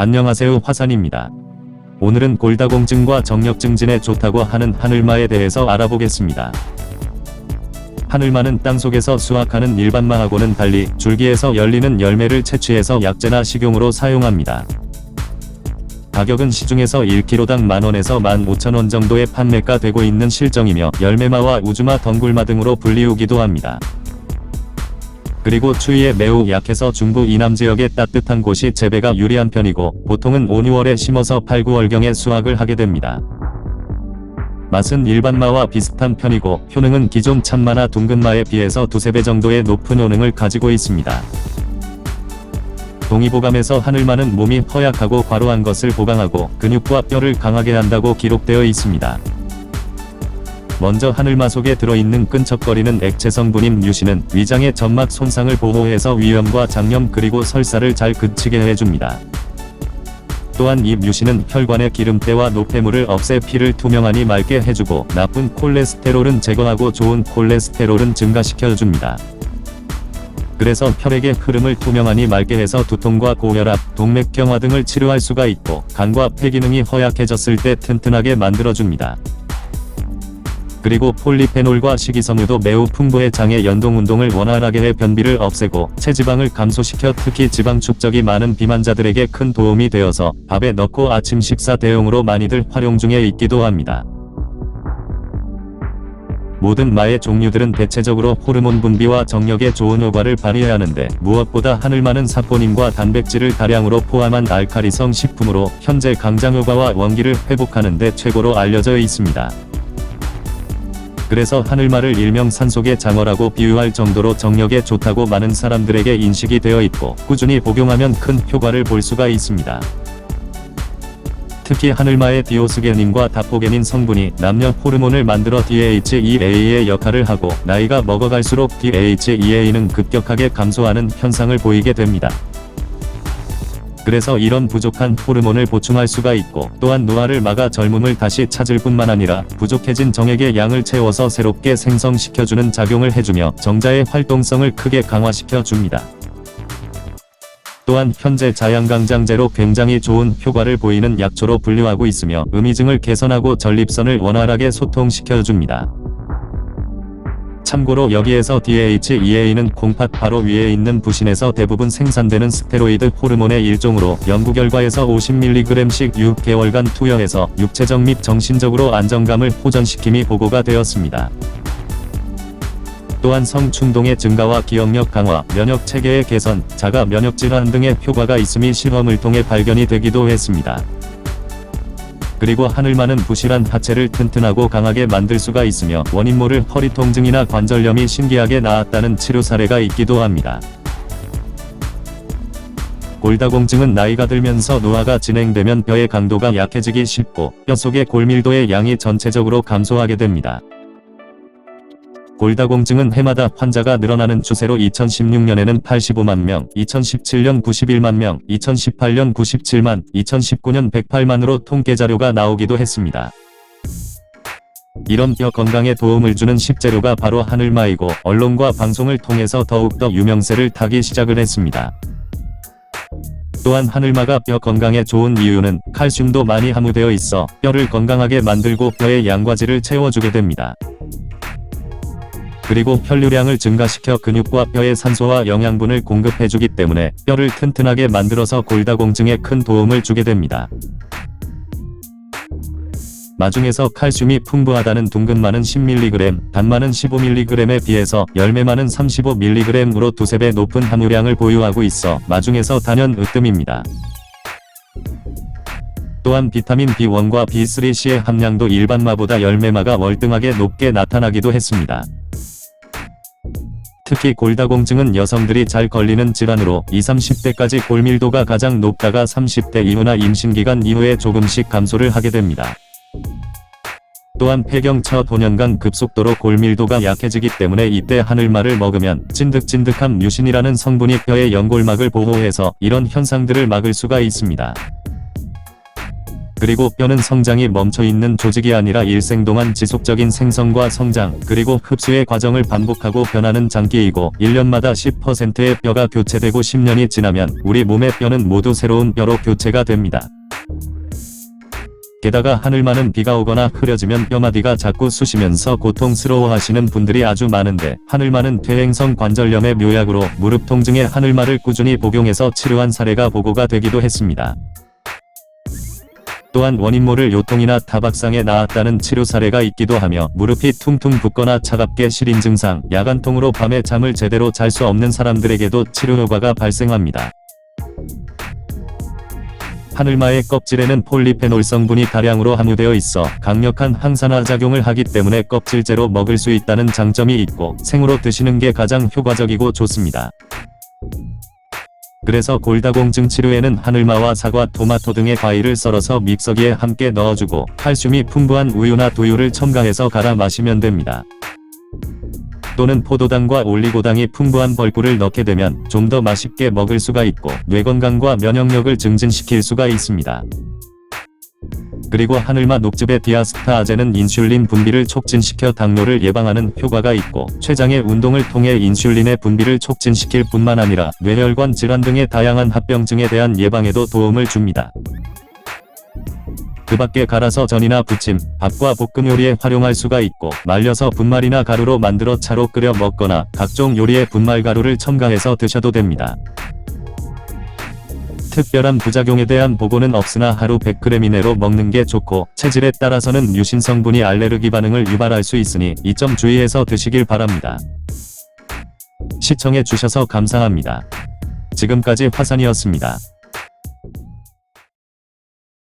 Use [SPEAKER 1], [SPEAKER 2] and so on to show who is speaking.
[SPEAKER 1] 안녕하세요, 화산입니다. 오늘은 골다공 증과 정력 증진에 좋다고 하는 하늘마에 대해서 알아보겠습니다. 하늘마는 땅속에서 수확하는 일반마하고는 달리 줄기에서 열리는 열매를 채취해서 약재나 식용으로 사용합니다. 가격은 시중에서 1kg당 만원에서 15,000원 정도의 판매가 되고 있는 실정이며 열매마와 우주마, 덩굴마 등으로 불리우기도 합니다. 그리고 추위에 매우 약해서 중부 이남 지역의 따뜻한 곳이 재배가 유리한 편이고 보통은 5, 6월에 심어서 8, 9월경에 수확을 하게 됩니다. 맛은 일반마와 비슷한 편이고 효능은 기존 참마나 둥근마에 비해서 2~3배 정도의 높은 효능을 가지고 있습니다. 동의보감에서 하늘마는 몸이 허약하고 과로한 것을 보강하고 근육과 뼈를 강하게 한다고 기록되어 있습니다. 먼저 하늘마 속에 들어있는 끈적거리는 액체 성분인 뮤신은 위장의 점막 손상을 보호해서 위염과 장염 그리고 설사를 잘 그치게 해줍니다. 또한 이 뮤신은 혈관의 기름때와 노폐물을 없애 피를 투명하니 맑게 해주고 나쁜 콜레스테롤은 제거하고 좋은 콜레스테롤은 증가시켜줍니다. 그래서 혈액의 흐름을 투명하니 맑게 해서 두통과 고혈압, 동맥경화 등을 치료할 수가 있고 간과 폐 기능이 허약해졌을 때 튼튼하게 만들어줍니다. 그리고 폴리페놀과 식이섬유도 매우 풍부해 장의 연동운동을 원활하게 해 변비를 없애고 체지방을 감소시켜 특히 지방 축적이 많은 비만자들에게 큰 도움이 되어서 밥에 넣고 아침 식사 대용으로 많이들 활용 중에 있기도 합니다. 모든 마의 종류들은 대체적으로 호르몬 분비와 정력에 좋은 효과를 발휘하는데 무엇보다 하늘마는 사포닌과 단백질을 다량으로 포함한 알카리성 식품으로 현재 강장 효과와 원기를 회복하는 데 최고로 알려져 있습니다. 그래서 하늘마를 일명 산속의 장어라고 비유할 정도로 정력에 좋다고 많은 사람들에게 인식이 되어 있고 꾸준히 복용하면 큰 효과를 볼 수가 있습니다. 특히 하늘마의 디오스게닌과 다포게닌 성분이 남녀 호르몬을 만들어 DHEA의 역할을 하고 나이가 먹어갈수록 DHEA는 급격하게 감소하는 현상을 보이게 됩니다. 그래서 이런 부족한 호르몬을 보충할 수가 있고 또한 노화를 막아 젊음을 다시 찾을 뿐만 아니라 부족해진 정액의 양을 채워서 새롭게 생성시켜주는 작용을 해주며 정자의 활동성을 크게 강화시켜 줍니다. 또한 현재 자양강장제로 굉장히 좋은 효과를 보이는 약초로 분류하고 있으며 음이증을 개선하고 전립선을 원활하게 소통시켜 줍니다. 참고로 여기에서 DHEA는 콩팥 바로 위에 있는 부신에서 대부분 생산되는 스테로이드 호르몬의 일종으로 연구 결과에서 50mg씩 6개월간 투여해서 육체적 및 정신적으로 안정감을 호전시킴이 보고가 되었습니다. 또한 성충동의 증가와 기억력 강화, 면역 체계의 개선, 자가 면역 질환 등의 효과가 있음이 실험을 통해 발견이 되기도 했습니다. 그리고 하늘마는 부실한 하체를 튼튼하고 강하게 만들 수가 있으며 원인 모를 허리 통증이나 관절염이 신기하게 나았다는 치료 사례가 있기도 합니다. 골다공증은 나이가 들면서 노화가 진행되면 뼈의 강도가 약해지기 쉽고 뼈 속의 골밀도의 양이 전체적으로 감소하게 됩니다. 골다공증은 해마다 환자가 늘어나는 추세로 2016년에는 85만 명, 2017년 91만 명, 2018년 97만, 2019년 108만으로 통계자료가 나오기도 했습니다. 이런 뼈 건강에 도움을 주는 식재료가 바로 하늘마이고 언론과 방송을 통해서 더욱더 유명세를 타기 시작을 했습니다. 또한 하늘마가 뼈 건강에 좋은 이유는 칼슘도 많이 함유되어 있어 뼈를 건강하게 만들고 뼈의 양과질을 채워주게 됩니다. 그리고 혈류량을 증가시켜 근육과 뼈에 산소와 영양분을 공급해주기 때문에 뼈를 튼튼하게 만들어서 골다공증에 큰 도움을 주게 됩니다. 마중에서 칼슘이 풍부하다는 둥근마는 10mg, 단마는 15mg에 비해서 열매마는 35mg으로 2~3배 높은 함유량을 보유하고 있어 마중에서 단연 으뜸입니다. 또한 비타민 B1과 B3C의 함량도 일반마보다 열매마가 월등하게 높게 나타나기도 했습니다. 특히 골다공증은 여성들이 잘 걸리는 질환으로 20~30대까지 골밀도가 가장 높다가 30대 이후나 임신기간 이후에 조금씩 감소를 하게 됩니다. 또한 폐경 첫 5년간 급속도로 골밀도가 약해지기 때문에 이때 하늘마를 먹으면 찐득찐득한 뮤신이라는 성분이 뼈의 연골막을 보호해서 이런 현상들을 막을 수가 있습니다. 그리고 뼈는 성장이 멈춰있는 조직이 아니라 일생 동안 지속적인 생성과 성장, 그리고 흡수의 과정을 반복하고 변하는 장기이고 1년마다 10%의 뼈가 교체되고 10년이 지나면 우리 몸의 뼈는 모두 새로운 뼈로 교체가 됩니다. 게다가 하늘마는 비가 오거나 흐려지면 뼈마디가 자꾸 쑤시면서 고통스러워하시는 분들이 아주 많은데, 하늘마는 퇴행성 관절염의 묘약으로 무릎 통증에 하늘마를 꾸준히 복용해서 치료한 사례가 보고가 되기도 했습니다. 또한 원인 모를 요통이나 타박상에 나았다는 치료 사례가 있기도 하며, 무릎이 퉁퉁 붓거나 차갑게 시린 증상, 야간통으로 밤에 잠을 제대로 잘 수 없는 사람들에게도 치료 효과가 발생합니다. 하늘마의 껍질에는 폴리페놀 성분이 다량으로 함유되어 있어 강력한 항산화 작용을 하기 때문에 껍질째로 먹을 수 있다는 장점이 있고, 생으로 드시는 게 가장 효과적이고 좋습니다. 그래서 골다공증 치료에는 하늘마와 사과, 토마토 등의 과일을 썰어서 믹서기에 함께 넣어주고 칼슘이 풍부한 우유나 두유를 첨가해서 갈아 마시면 됩니다. 또는 포도당과 올리고당이 풍부한 벌꿀을 넣게 되면 좀 더 맛있게 먹을 수가 있고 뇌 건강과 면역력을 증진시킬 수가 있습니다. 그리고 하늘마 녹즙의 디아스타아제는 인슐린 분비를 촉진시켜 당뇨를 예방하는 효과가 있고, 췌장의 운동을 통해 인슐린의 분비를 촉진시킬 뿐만 아니라 뇌혈관 질환 등의 다양한 합병증에 대한 예방에도 도움을 줍니다. 그 밖에 갈아서 전이나 부침, 밥과 볶음 요리에 활용할 수가 있고, 말려서 분말이나 가루로 만들어 차로 끓여 먹거나 각종 요리에 분말 가루를 첨가해서 드셔도 됩니다. 특별한 부작용에 대한 보고는 없으나 하루 100g 이내로 먹는 게 좋고, 체질에 따라서는 유신 성분이 알레르기 반응을 유발할 수 있으니 이 점 주의해서 드시길 바랍니다. 시청해 주셔서 감사합니다. 지금까지 화산이었습니다.